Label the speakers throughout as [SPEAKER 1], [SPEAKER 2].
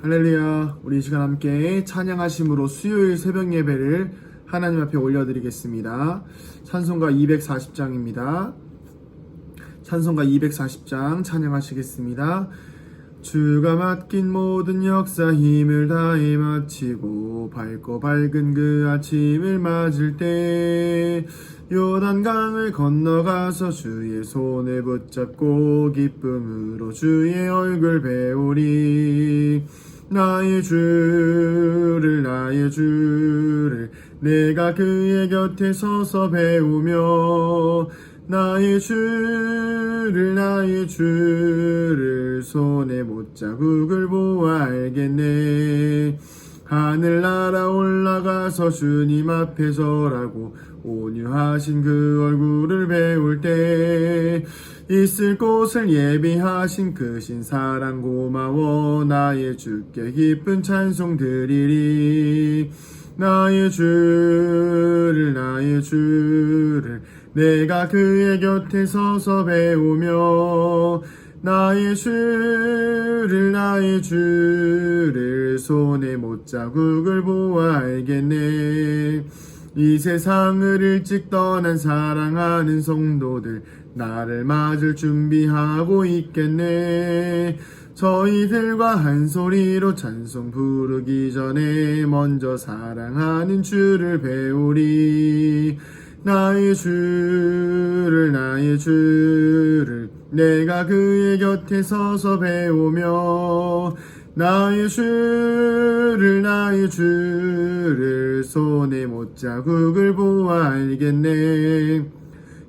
[SPEAKER 1] 할렐루야. 우리 이 시간 함께 찬양하심으로 수요일 새벽 예배를 하나님 앞에 올려드리겠습니다. 찬송가 240장입니다. 찬송가 240장 찬양하시겠습니다. 주가 맡긴 모든 역사 힘을 다해 마치고 밝고 밝은 그 아침을 맞을 때 요단강을 건너가서 주의 손에 붙잡고 기쁨으로 주의 얼굴 배우리. 나의 주를 내가 그의 곁에 서서 배우며 나의 주를 손에 못자국을 보아 알겠네. 하늘나라 올라가서 주님 앞에 서라고 온유하신 그 얼굴을 배울 때 있을 곳을 예비하신 크신 사랑 고마워. 나의 주께 기쁜 찬송 드리리. 나의 주를 내가 그의 곁에 서서 배우며 나의 주를 손에 못자국을 보아 알겠네. 이 세상을 일찍 떠난 사랑하는 성도들 나를 맞을 준비하고 있겠네. 저희들과 한 소리로 찬송 부르기 전에 먼저 사랑하는 주를 배우리. 나의 주를 내가 그의 곁에 서서 배우며 나의 주를 손에 못자국을 보아 알겠네.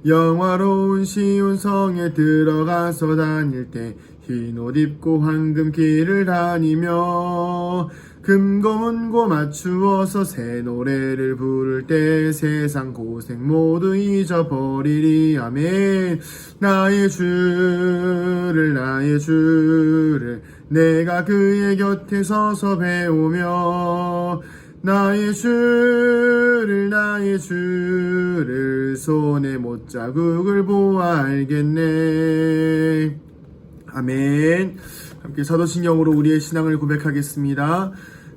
[SPEAKER 1] 영화로운 시온 성에 들어가서 다닐 때 흰 옷 입고 황금 길을 다니며 금고문고 맞추어서 새 노래를 부를 때 세상 고생 모두 잊어버리리. 아멘. 나의 주를 내가 그의 곁에 서서 배우며 나의 주를 손에 못자국을 보아 알겠네. 아멘. 함께 사도신경으로 우리의 신앙을 고백하겠습니다.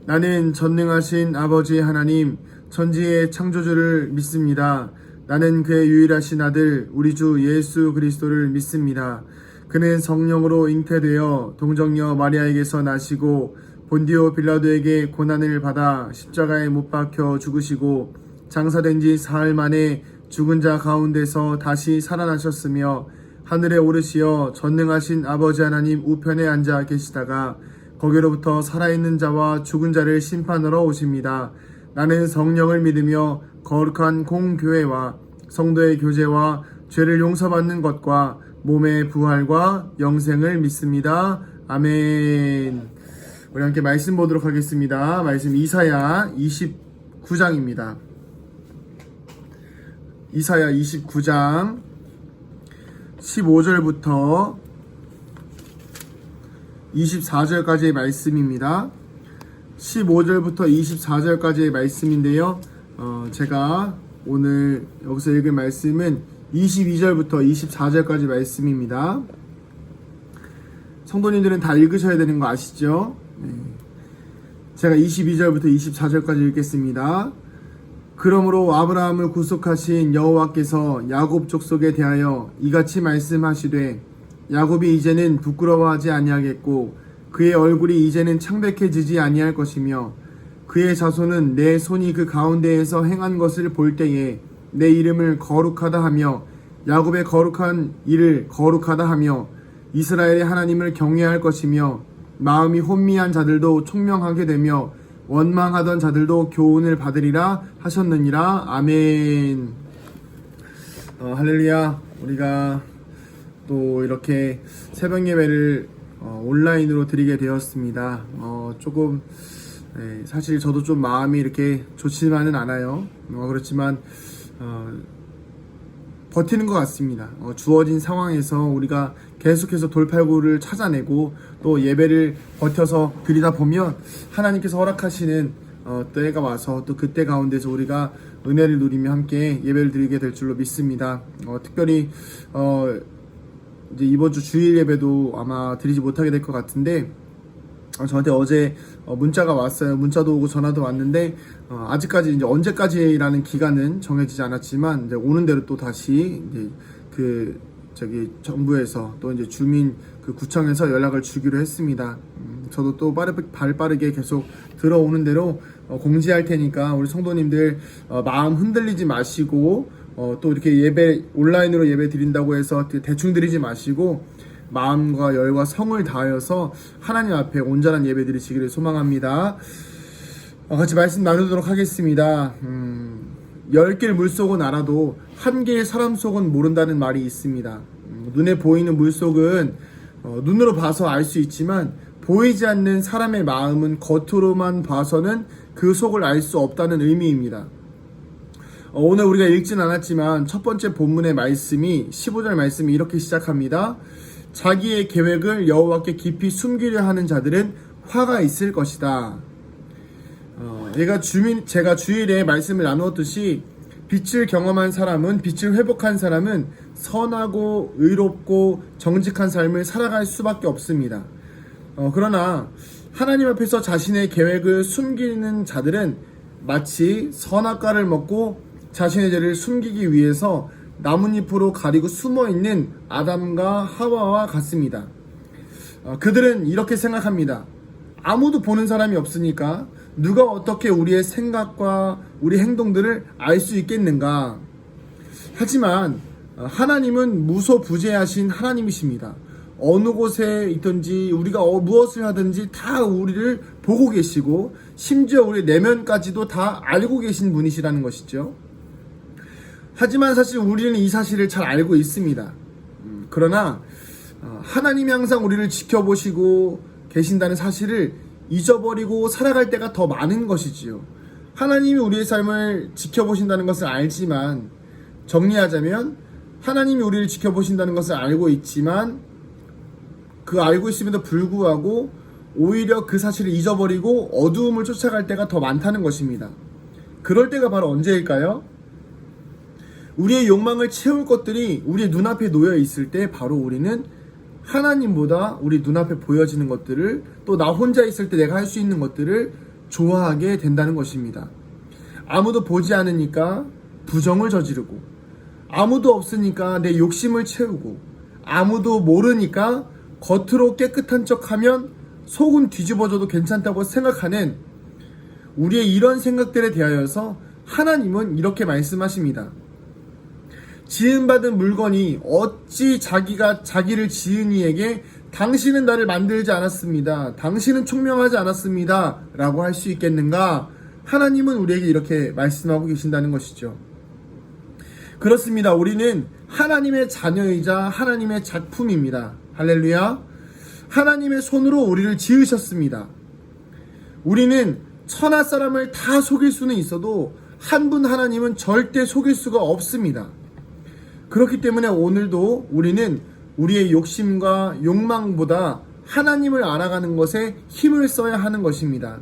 [SPEAKER 1] 나는 전능하신 아버지 하나님 천지의 창조주를 믿습니다. 나는 그의 유일하신 아들 우리 주 예수 그리스도를 믿습니다. 그는 성령으로 잉태되어 동정녀 마리아에게서 나시고 본디오 빌라도에게 고난을 받아 십자가에 못 박혀 죽으시고 장사된 지 사흘 만에 죽은 자 가운데서 다시 살아나셨으며 하늘에 오르시어 전능하신 아버지 하나님 우편에 앉아 계시다가 거기로부터 살아있는 자와 죽은 자를 심판하러 오십니다. 나는 성령을 믿으며 거룩한 공교회와 성도의 교제와 죄를 용서받는 것과 몸의 부활과 영생을 믿습니다. 아멘. 우리 함께 말씀 보도록 하겠습니다. 말씀 이사야 29장입니다. 이사야 29장 15절부터 24절까지의 말씀입니다. 15절부터 24절까지의 말씀인데요. 제가 오늘 여기서 읽을 말씀은 22절부터 24절까지 말씀입니다. 성도님들은 다 읽으셔야 되는 거 아시죠? 네. 제가 22절부터 24절까지 읽겠습니다. 그러므로 아브라함을 구속하신 여호와께서 야곱 족속에 대하여 이같이 말씀하시되 야곱이 이제는 부끄러워하지 아니하겠고 그의 얼굴이 이제는 창백해지지 아니할 것이며 그의 자손은 내 손이 그 가운데에서 행한 것을 볼 때에 내 이름을 거룩하다 하며 야곱의 거룩한 일을 거룩하다 하며 이스라엘의 하나님을 경외할 것이며 마음이 혼미한 자들도 총명하게 되며 원망하던 자들도 교훈을 받으리라 하셨느니라. 아멘. 할렐루야. 우리가 또 이렇게 새벽 예배를 온라인으로 드리게 되었습니다. 조금 사실 저도 좀 마음이 이렇게 좋지만은 않아요. 그렇지만 버티는 것 같습니다. 주어진 상황에서 우리가 계속해서 돌팔구를 찾아내고 또 예배를 버텨서 드리다 보면 하나님께서 허락하시는 때가 와서 또 그때 가운데서 우리가 은혜를 누리며 함께 예배를 드리게 될 줄로 믿습니다. 특별히 이제 이번 주 주일 예배도 아마 드리지 못하게 될 것 같은데 저한테 어제 문자가 왔어요. 문자도 오고 전화도 왔는데 아직까지 이제 언제까지라는 기간은 정해지지 않았지만 이제 오는 대로 또 다시 이제 정부에서 또 이제 주민 그 구청에서 연락을 주기로 했습니다. 저도 또 빠르게 계속 들어오는 대로 공지할 테니까 우리 성도님들 마음 흔들리지 마시고 또 이렇게 온라인으로 예배 드린다고 해서 대충 드리지 마시고 마음과 열과 성을 다하여서 하나님 앞에 온전한 예배 드리시기를 소망합니다. 같이 말씀 나누도록 하겠습니다. 10개의 물속은 알아도 1개의 사람 속은 모른다는 말이 있습니다. 눈에 보이는 물속은 눈으로 봐서 알 수 있지만 보이지 않는 사람의 마음은 겉으로만 봐서는 그 속을 알 수 없다는 의미입니다. 오늘 우리가 읽진 않았지만 첫 번째 본문의 말씀이 15절 말씀이 이렇게 시작합니다. 자기의 계획을 여호와께 깊이 숨기려 하는 자들은 화가 있을 것이다. 제가 주일에 말씀을 나누었듯이 빛을 경험한 사람은, 빛을 회복한 사람은 선하고 의롭고 정직한 삶을 살아갈 수밖에 없습니다. 그러나 하나님 앞에서 자신의 계획을 숨기는 자들은 마치 선악과를 먹고 자신의 죄를 숨기기 위해서 나뭇잎으로 가리고 숨어있는 아담과 하와와 같습니다. 그들은 이렇게 생각합니다. 아무도 보는 사람이 없으니까 누가 어떻게 우리의 생각과 우리 행동들을 알 수 있겠는가? 하지만 하나님은 무소부재하신 하나님이십니다. 어느 곳에 있든지 우리가 무엇을 하든지 다 우리를 보고 계시고 심지어 우리 내면까지도 다 알고 계신 분이시라는 것이죠. 하지만 사실 우리는 이 사실을 잘 알고 있습니다. 그러나 하나님이 항상 우리를 지켜보시고 계신다는 사실을 잊어버리고 살아갈 때가 더 많은 것이지요. 하나님이 우리의 삶을 지켜보신다는 것을 알지만, 정리하자면 하나님이 우리를 지켜보신다는 것을 알고 있지만 그 알고 있음에도 불구하고 오히려 그 사실을 잊어버리고 어두움을 쫓아갈 때가 더 많다는 것입니다. 그럴 때가 바로 언제일까요? 우리의 욕망을 채울 것들이 우리의 눈앞에 놓여 있을 때 바로 우리는 하나님보다 우리 눈앞에 보여지는 것들을, 또 나 혼자 있을 때 내가 할 수 있는 것들을 좋아하게 된다는 것입니다. 아무도 보지 않으니까 부정을 저지르고, 아무도 없으니까 내 욕심을 채우고, 아무도 모르니까 겉으로 깨끗한 척하면 속은 뒤집어져도 괜찮다고 생각하는 우리의 이런 생각들에 대하여서 하나님은 이렇게 말씀하십니다. 지음받은 물건이 어찌 자기가 자기를 지은 이에게 당신은 나를 만들지 않았습니다, 당신은 총명하지 않았습니다 라고 할 수 있겠는가? 하나님은 우리에게 이렇게 말씀하고 계신다는 것이죠. 그렇습니다. 우리는 하나님의 자녀이자 하나님의 작품입니다. 할렐루야. 하나님의 손으로 우리를 지으셨습니다. 우리는 천하 사람을 다 속일 수는 있어도 한 분 하나님은 절대 속일 수가 없습니다. 그렇기 때문에 오늘도 우리는 우리의 욕심과 욕망보다 하나님을 알아가는 것에 힘을 써야 하는 것입니다.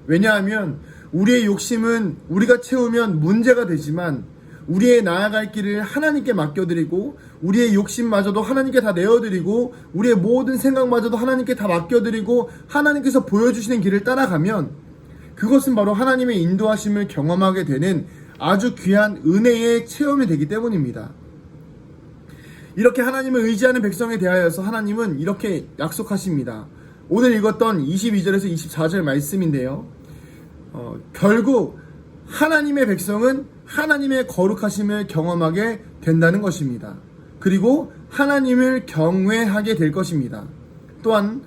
[SPEAKER 1] 왜냐하면 우리의 욕심은 우리가 채우면 문제가 되지만 우리의 나아갈 길을 하나님께 맡겨드리고, 우리의 욕심마저도 하나님께 다 내어드리고, 우리의 모든 생각마저도 하나님께 다 맡겨드리고 하나님께서 보여주시는 길을 따라가면 그것은 바로 하나님의 인도하심을 경험하게 되는 아주 귀한 은혜의 체험이 되기 때문입니다. 이렇게 하나님을 의지하는 백성에 대하여서 하나님은 이렇게 약속하십니다. 오늘 읽었던 22절에서 24절 말씀인데요. 결국 하나님의 백성은 하나님의 거룩하심을 경험하게 된다는 것입니다. 그리고 하나님을 경외하게 될 것입니다. 또한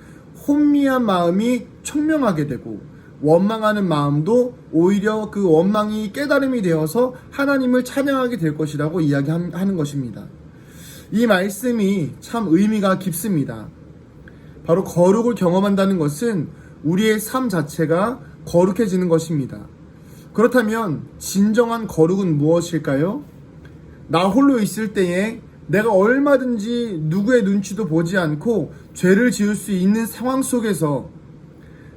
[SPEAKER 1] 혼미한 마음이 총명하게 되고 원망하는 마음도 오히려 그 원망이 깨달음이 되어서 하나님을 찬양하게 될 것이라고 이야기하는 것입니다. 이 말씀이 참 의미가 깊습니다. 바로 거룩을 경험한다는 것은 우리의 삶 자체가 거룩해지는 것입니다. 그렇다면 진정한 거룩은 무엇일까요? 나 홀로 있을 때에 내가 얼마든지 누구의 눈치도 보지 않고 죄를 지을 수 있는 상황 속에서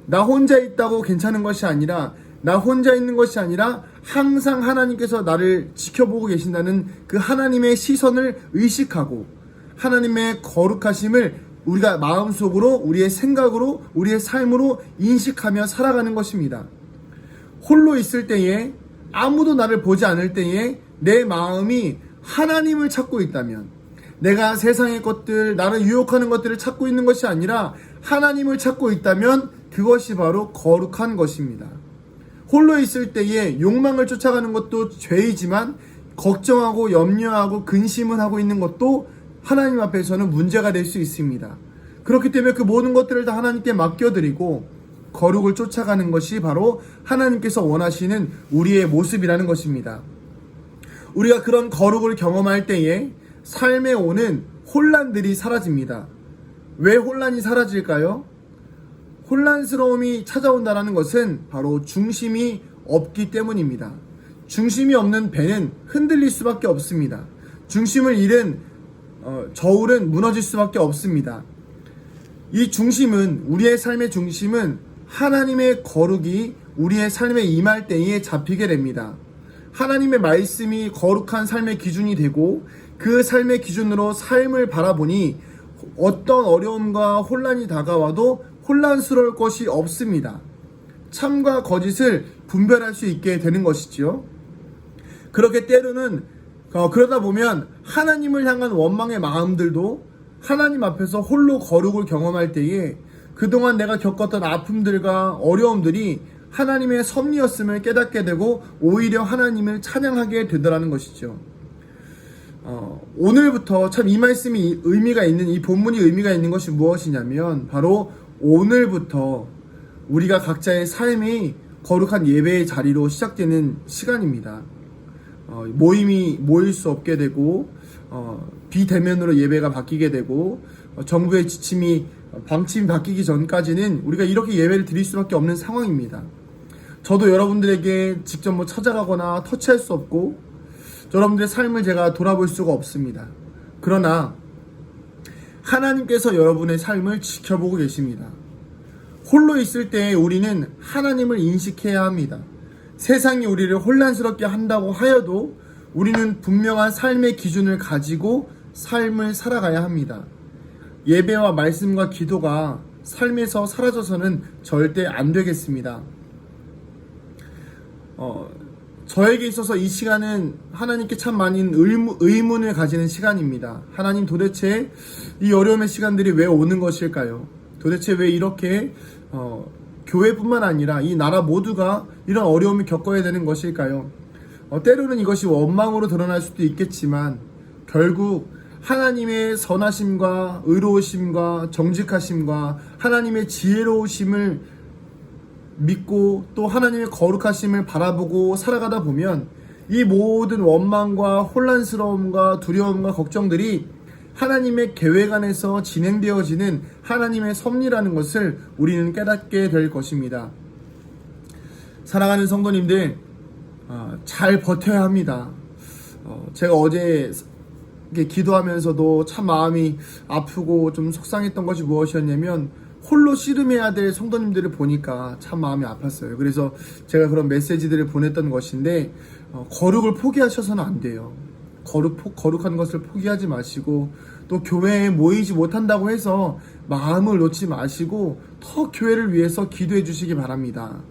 [SPEAKER 1] 나 혼자 있다고 괜찮은 것이 아니라, 나 혼자 있는 것이 아니라 항상 하나님께서 나를 지켜보고 계신다는 그 하나님의 시선을 의식하고 하나님의 거룩하심을 우리가 마음속으로, 우리의 생각으로, 우리의 삶으로 인식하며 살아가는 것입니다. 홀로 있을 때에, 아무도 나를 보지 않을 때에 내 마음이 하나님을 찾고 있다면, 내가 세상의 것들, 나를 유혹하는 것들을 찾고 있는 것이 아니라 하나님을 찾고 있다면 그것이 바로 거룩한 것입니다. 홀로 있을 때에 욕망을 쫓아가는 것도 죄이지만, 걱정하고 염려하고 근심을 하고 있는 것도 하나님 앞에서는 문제가 될 수 있습니다. 그렇기 때문에 그 모든 것들을 다 하나님께 맡겨드리고 거룩을 쫓아가는 것이 바로 하나님께서 원하시는 우리의 모습이라는 것입니다. 우리가 그런 거룩을 경험할 때에 삶에 오는 혼란들이 사라집니다. 왜 혼란이 사라질까요? 혼란스러움이 찾아온다는 것은 바로 중심이 없기 때문입니다. 중심이 없는 배는 흔들릴 수밖에 없습니다. 중심을 잃은 저울은 무너질 수밖에 없습니다. 이 중심은, 우리의 삶의 중심은 하나님의 거룩이 우리의 삶에 임할 때에 잡히게 됩니다. 하나님의 말씀이 거룩한 삶의 기준이 되고 그 삶의 기준으로 삶을 바라보니 어떤 어려움과 혼란이 다가와도 혼란스러울 것이 없습니다. 참과 거짓을 분별할 수 있게 되는 것이지요. 그렇게 때로는 그러다 보면 하나님을 향한 원망의 마음들도 하나님 앞에서 홀로 거룩을 경험할 때에 그동안 내가 겪었던 아픔들과 어려움들이 하나님의 섭리였음을 깨닫게 되고 오히려 하나님을 찬양하게 되더라는 것이죠. 오늘부터 참 이 말씀이 의미가 있는, 이 본문이 의미가 있는 것이 무엇이냐면 바로 오늘부터 우리가 각자의 삶이 거룩한 예배의 자리로 시작되는 시간입니다. 모임이 모일 수 없게 되고 비대면으로 예배가 바뀌게 되고 정부의 지침이 방침이 바뀌기 전까지는 우리가 이렇게 예배를 드릴 수밖에 없는 상황입니다. 저도 여러분들에게 직접 찾아가거나 터치할 수 없고 여러분들의 삶을 제가 돌아볼 수가 없습니다. 그러나 하나님께서 여러분의 삶을 지켜보고 계십니다. 홀로 있을 때 우리는 하나님을 인식해야 합니다. 세상이 우리를 혼란스럽게 한다고 하여도 우리는 분명한 삶의 기준을 가지고 삶을 살아가야 합니다. 예배와 말씀과 기도가 삶에서 사라져서는 절대 안 되겠습니다. 저에게 있어서 이 시간은 하나님께 참 많은 의문을 가지는 시간입니다. 하나님, 도대체 이 어려움의 시간들이 왜 오는 것일까요? 도대체 왜 이렇게 교회뿐만 아니라 이 나라 모두가 이런 어려움을 겪어야 되는 것일까요? 때로는 이것이 원망으로 드러날 수도 있겠지만 결국 하나님의 선하심과 의로우심과 정직하심과 하나님의 지혜로우심을 믿고 또 하나님의 거룩하심을 바라보고 살아가다 보면 이 모든 원망과 혼란스러움과 두려움과 걱정들이 하나님의 계획 안에서 진행되어지는 하나님의 섭리라는 것을 우리는 깨닫게 될 것입니다. 사랑하는 성도님들, 잘 버텨야 합니다. 제가 어제 기도하면서도 참 마음이 아프고 좀 속상했던 것이 무엇이었냐면 홀로 씨름해야 될 성도님들을 보니까 참 마음이 아팠어요. 그래서 제가 그런 메시지들을 보냈던 것인데 거룩을 포기하셔서는 안 돼요. 거룩한 것을 포기하지 마시고 또 교회에 모이지 못한다고 해서 마음을 놓지 마시고 더 교회를 위해서 기도해 주시기 바랍니다.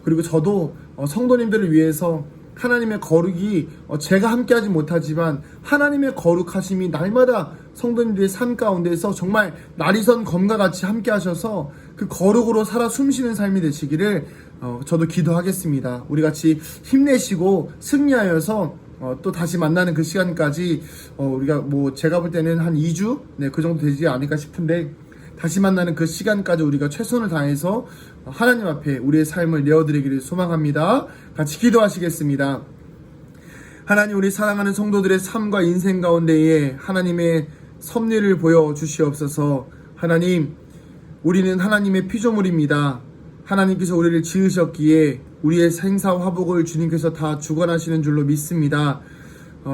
[SPEAKER 1] 그리고 저도 성도님들을 위해서 하나님의 거룩이 제가 함께하지 못하지만 하나님의 거룩하심이 날마다 성도님들의 삶 가운데서 정말 날이선 검과 같이 함께하셔서 그 거룩으로 살아 숨쉬는 삶이 되시기를 저도 기도하겠습니다. 우리 같이 힘내시고 승리하여서 또 다시 만나는 그 시간까지 우리가 제가 볼 때는 한 2주 그 정도 되지 않을까 싶은데 다시 만나는 그 시간까지 우리가 최선을 다해서 하나님 앞에 우리의 삶을 내어드리기를 소망합니다. 같이 기도하시겠습니다. 하나님, 우리 사랑하는 성도들의 삶과 인생 가운데에 하나님의 섭리를 보여주시옵소서. 하나님, 우리는 하나님의 피조물입니다. 하나님께서 우리를 지으셨기에 우리의 생사화복을 주님께서 다 주관하시는 줄로 믿습니다.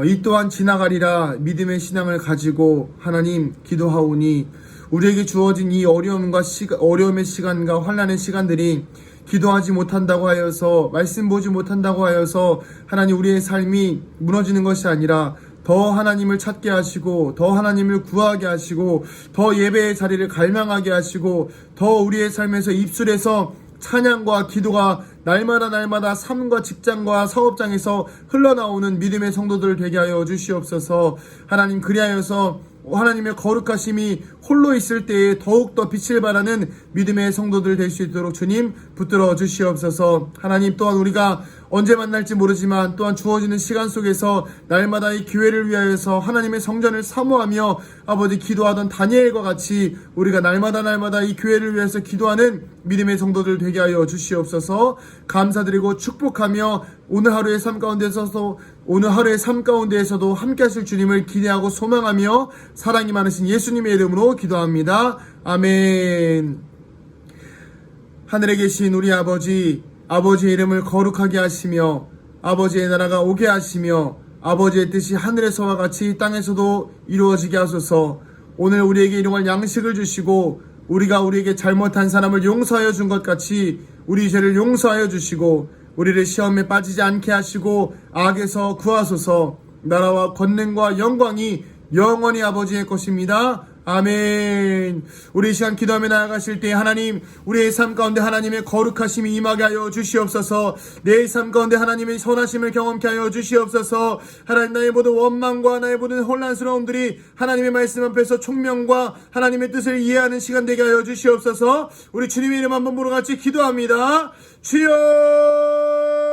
[SPEAKER 1] 이 또한 지나가리라 믿음의 신앙을 가지고 하나님 기도하오니 우리에게 주어진 이 어려움의 시간과 환난의 시간들이 기도하지 못한다고 하여서 말씀 보지 못한다고 하여서 하나님 우리의 삶이 무너지는 것이 아니라 더 하나님을 찾게 하시고 더 하나님을 구하게 하시고 더 예배의 자리를 갈망하게 하시고 더 우리의 삶에서 입술에서 찬양과 기도가 날마다 삶과 직장과 사업장에서 흘러나오는 믿음의 성도들 되게 하여 주시옵소서. 하나님, 그리하여서 하나님의 거룩하심이 홀로 있을 때에 더욱더 빛을 발하는 믿음의 성도들 될 수 있도록 주님 붙들어 주시옵소서. 하나님, 또한 우리가 언제 만날지 모르지만 또한 주어지는 시간 속에서 날마다 이 교회를 위하여서 하나님의 성전을 사모하며 아버지 기도하던 다니엘과 같이 우리가 날마다 이 교회를 위해서 기도하는 믿음의 성도들 되게 하여 주시옵소서. 감사드리고 축복하며 오늘 하루의 삶 가운데에서도 함께 하실 주님을 기대하고 소망하며 사랑이 많으신 예수님의 이름으로 기도합니다. 아멘. 하늘에 계신 우리 아버지, 아버지의 이름을 거룩하게 하시며 아버지의 나라가 오게 하시며 아버지의 뜻이 하늘에서와 같이 땅에서도 이루어지게 하소서. 오늘 우리에게 일용할 양식을 주시고 우리가 우리에게 잘못한 사람을 용서하여 준 것 같이 우리 죄를 용서하여 주시고 우리를 시험에 빠지지 않게 하시고 악에서 구하소서. 나라와 권능과 영광이 영원히 아버지의 것입니다. 아멘. 우리 이 시간 기도하며 나아가실 때 하나님, 우리의 삶 가운데 하나님의 거룩하심이 임하게 하여 주시옵소서. 내 삶 가운데 하나님의 선하심을 경험케 하여 주시옵소서. 하나님, 나의 모든 원망과 나의 모든 혼란스러움들이 하나님의 말씀 앞에서 총명과 하나님의 뜻을 이해하는 시간 되게 하여 주시옵소서. 우리 주님의 이름 한번 보러 같이 기도합니다. 주여!